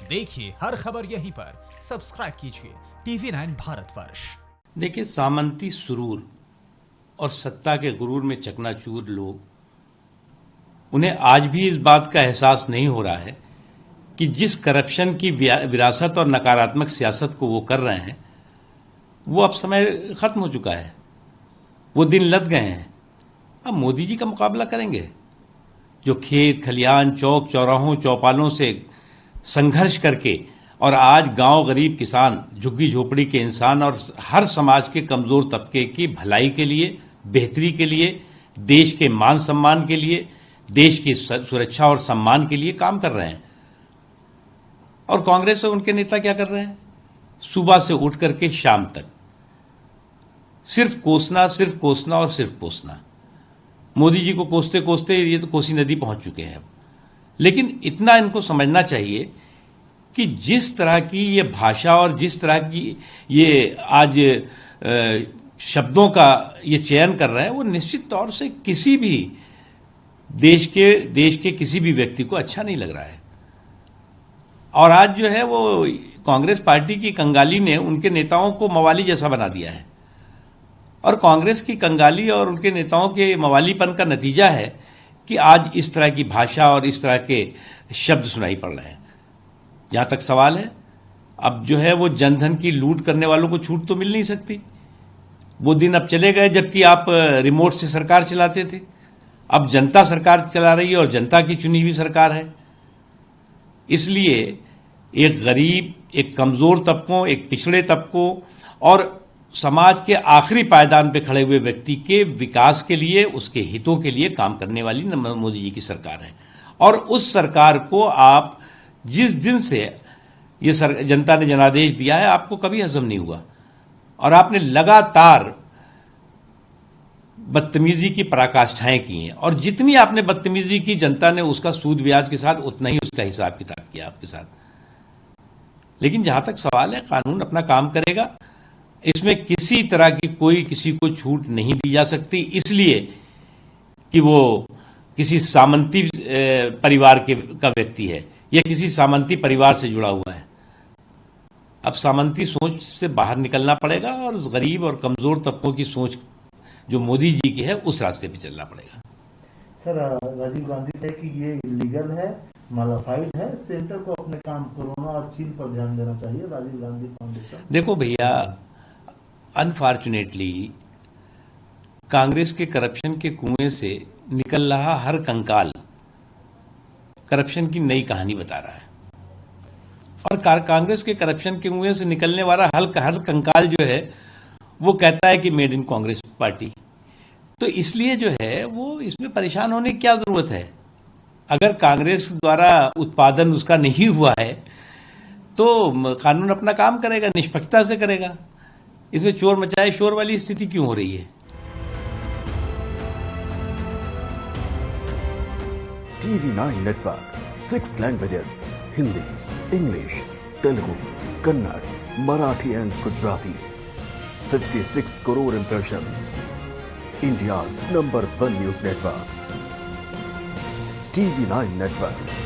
देखिए हर खबर यहीं पर, सब्सक्राइब कीजिए TV9 भारतवर्ष। देखिए, सामंती सुरूर और सत्ता के गुरूर में चकनाचूर लोग, उन्हें आज भी इस बात का एहसास नहीं हो रहा है कि जिस करप्शन की विरासत और नकारात्मक सियासत को वो कर रहे हैं, वो अब समय खत्म हो चुका है। वो दिन लद गए हैं। अब मोदी जी का मुकाबला करेंगे, जो खेत खलियान चौक चौराहों चौपालों से संघर्ष करके और आज गांव गरीब किसान झुग्गी झोपड़ी के इंसान और हर समाज के कमजोर तबके की भलाई के लिए, बेहतरी के लिए, देश के मान सम्मान के लिए, देश की सुरक्षा और सम्मान के लिए काम कर रहे हैं। और कांग्रेस और उनके नेता क्या कर रहे हैं? सुबह से उठ करके शाम तक सिर्फ कोसना और सिर्फ कोसना। मोदी जी को कोसते कोसते ये तो कोसी नदी पहुंच चुके हैं। लेकिन इतना इनको समझना चाहिए कि जिस तरह की ये भाषा और जिस तरह की ये आज शब्दों का ये चयन कर रहे हैं, वो निश्चित तौर से किसी भी देश के किसी भी व्यक्ति को अच्छा नहीं लग रहा है। और आज जो है वो कांग्रेस पार्टी की कंगाली ने उनके नेताओं को मवाली जैसा बना दिया है। और कांग्रेस की कंगाली और उनके नेताओं के मवालीपन का नतीजा है कि आज इस तरह की भाषा और इस तरह के शब्द सुनाई पड़ रहे हैं। जहां तक सवाल है, अब जो है वो जनधन की लूट करने वालों को छूट तो मिल नहीं सकती। वो दिन अब चले गए जबकि आप रिमोट से सरकार चलाते थे। अब जनता सरकार चला रही है और जनता की चुनी हुई सरकार है। इसलिए एक गरीब, एक कमजोर तबकों, एक पिछड़े तबकों और समाज के आखिरी पायदान पे खड़े हुए व्यक्ति के विकास के लिए, उसके हितों के लिए काम करने वाली मोदी जी की सरकार है। और उस सरकार को आप जिस दिन से ये जनता ने जनादेश दिया है, आपको कभी हजम नहीं हुआ और आपने लगातार बदतमीजी की पराकाष्ठाएं की हैं। और जितनी आपने बदतमीजी की, जनता ने उसका सूद ब्याज के साथ उतना ही उसका हिसाब किताब किया आपके साथ। लेकिन जहां तक सवाल है, कानून अपना काम करेगा। इसमें किसी तरह की कोई किसी को छूट नहीं दी जा सकती, इसलिए कि वो किसी सामंती परिवार का व्यक्ति है या किसी सामंती परिवार से जुड़ा हुआ है। अब सामंती सोच से बाहर निकलना पड़ेगा और उस गरीब और कमजोर तबकों की सोच जो मोदी जी की है, उस रास्ते पे चलना पड़ेगा। सर, राजीव गांधी कहे कि ये इलीगल है, मालाफाइड है, सेंटर को अपने काम कोरोना और चीन पर ध्यान देना चाहिए। राजीव गांधी फाउंडेशन। देखो भैया, अनफॉर्चुनेटली कांग्रेस के करप्शन के कुएं से निकल रहा हर कंकाल करप्शन की नई कहानी बता रहा है। और कांग्रेस के करप्शन के कुएं से निकलने वाला हर कंकाल जो है वो कहता है कि मेड इन कांग्रेस पार्टी। तो इसलिए जो है वो इसमें परेशान होने की क्या जरूरत है? अगर कांग्रेस द्वारा उत्पादन उसका नहीं हुआ है तो कानून अपना काम करेगा, निष्पक्षता से करेगा। इसमें चोर मचाए शोर वाली स्थिति क्यों हो रही है? TV9 network 6 languages, Hindi, English, Telugu, Kannada, Marathi and Gujarati. 56 crore impressions. India's #1 news network. TV9 network.